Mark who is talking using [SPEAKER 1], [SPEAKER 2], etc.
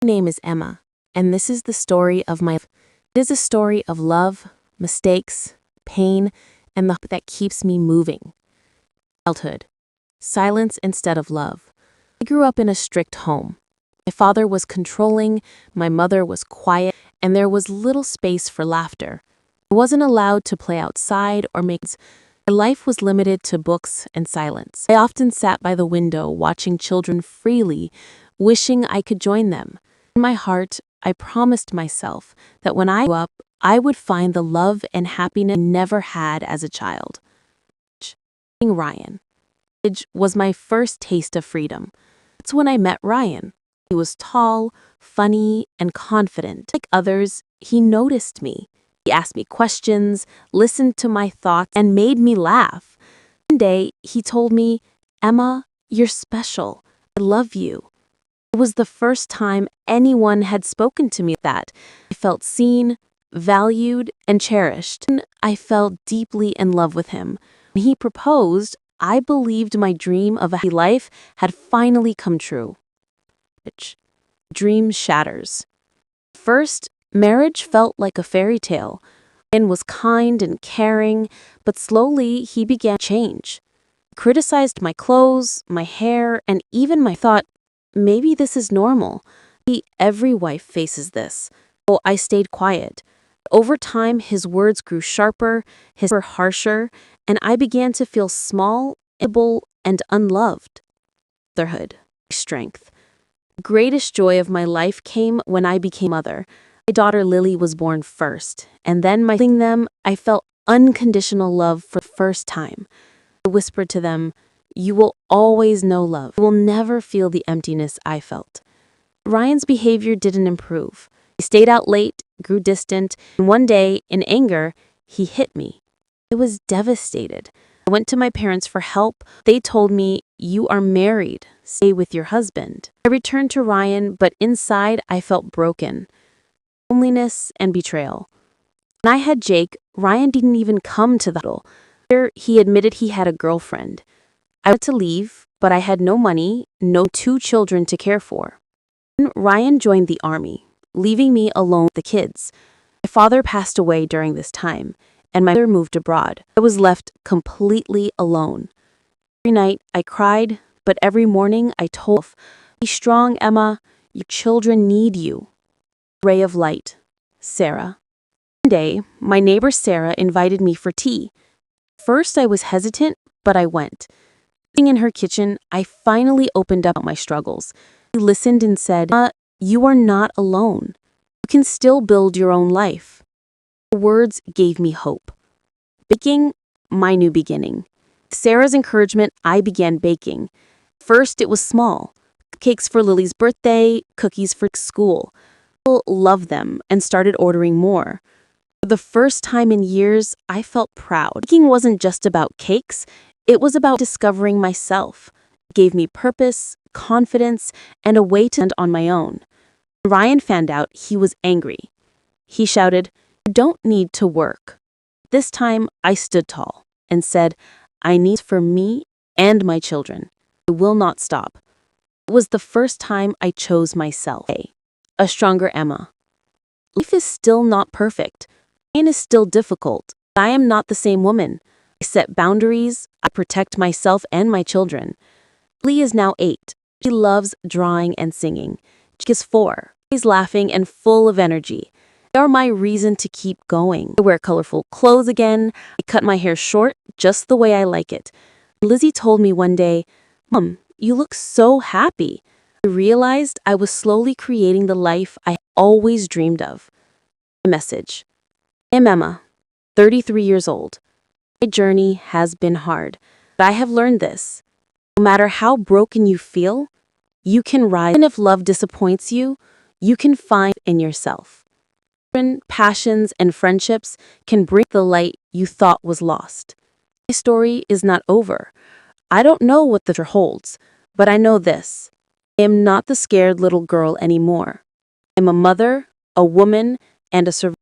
[SPEAKER 1] My name is Emma, and this is the story of my life. It is a story of love, mistakes, pain, and the hope that keeps me moving. Childhood. Silence instead of love. I grew up in a strict home. My father was controlling, my mother was quiet, and there was little space for laughter. I wasn't allowed to play outside or make friends. My life was limited to books and silence. I often sat by the window watching children freely, wishing I could join them. In my heart, I promised myself that when I grew up, I would find the love and happiness I never had as a child. Ryan. It was my first taste of freedom. That's when I met Ryan. He was tall, funny, and confident. Like others, he noticed me. He asked me questions, listened to my thoughts, and made me laugh. One day, he told me, "Emma, you're special. I love you." It was the first time anyone had spoken to me like that. I felt seen, valued, and cherished. I fell deeply in love with him. When he proposed, I believed my dream of a happy life had finally come true. Dream shatters. First, marriage felt like a fairy tale. Ryan was kind and caring, but slowly he began to change. He criticized my clothes, my hair, and even my thought, maybe this is normal. Every wife faces this. So I stayed quiet. Over time, his words grew sharper, his were harsher, and I began to feel small, able, and unloved. Motherhood. Strength. The greatest joy of my life came when I became a mother. My daughter Lily was born first, and then holding them, I felt unconditional love for the first time. I whispered to them, "You will always know love. You will never feel the emptiness I felt." Ryan's behavior didn't improve. He stayed out late, grew distant, and one day, in anger, he hit me. I was devastated. I went to my parents for help. They told me, "You are married. Stay with your husband." I returned to Ryan, but inside I felt broken. Loneliness and betrayal. When I had Jake, Ryan didn't even come to the hospital. Later, he admitted he had a girlfriend. I wanted to leave, but I had no money, no 2 children to care for. Then Ryan joined the army, leaving me alone with the kids. My father passed away during this time, and my mother moved abroad. I was left completely alone. Every night I cried, but every morning I told myself, "Be strong, Emma. Your children need you." Ray of light. Sarah. One day, my neighbor Sarah invited me for tea. First, I was hesitant, but I went. Sitting in her kitchen, I finally opened up my struggles. She listened and said, "You are not alone. You can still build your own life." Her words gave me hope. Baking, my new beginning. With Sarah's encouragement, I began baking. First, it was small. Cakes for Lily's birthday, cookies for school. People loved them and started ordering more. For the first time in years, I felt proud. Baking wasn't just about cakes, it was about discovering myself. It gave me purpose, confidence, and a way to stand on my own. When Ryan found out, he was angry. He shouted, "You don't need to work." This time, I stood tall and said, "I need it for me and my children. I will not stop." It was the first time I chose myself. A stronger Emma. Life is still not perfect. Pain is still difficult. But I am not the same woman. I set boundaries. I protect myself and my children. Lee is now 8. She loves drawing and singing. Jake is 4. He's laughing and full of energy. They are my reason to keep going. I wear colorful clothes again. I cut my hair short, just the way I like it. Lizzie told me one day, "Mom, you look so happy." I realized I was slowly creating the life I always dreamed of. My message. I am Emma, 33 years old. My journey has been hard, but I have learned this. No matter how broken you feel, you can rise. Even if love disappoints you, you can find in yourself. Passions and friendships can bring the light you thought was lost. My story is not over. I don't know what the future holds, but I know this. I am not the scared little girl anymore. I'm a mother, a woman, and a survivor.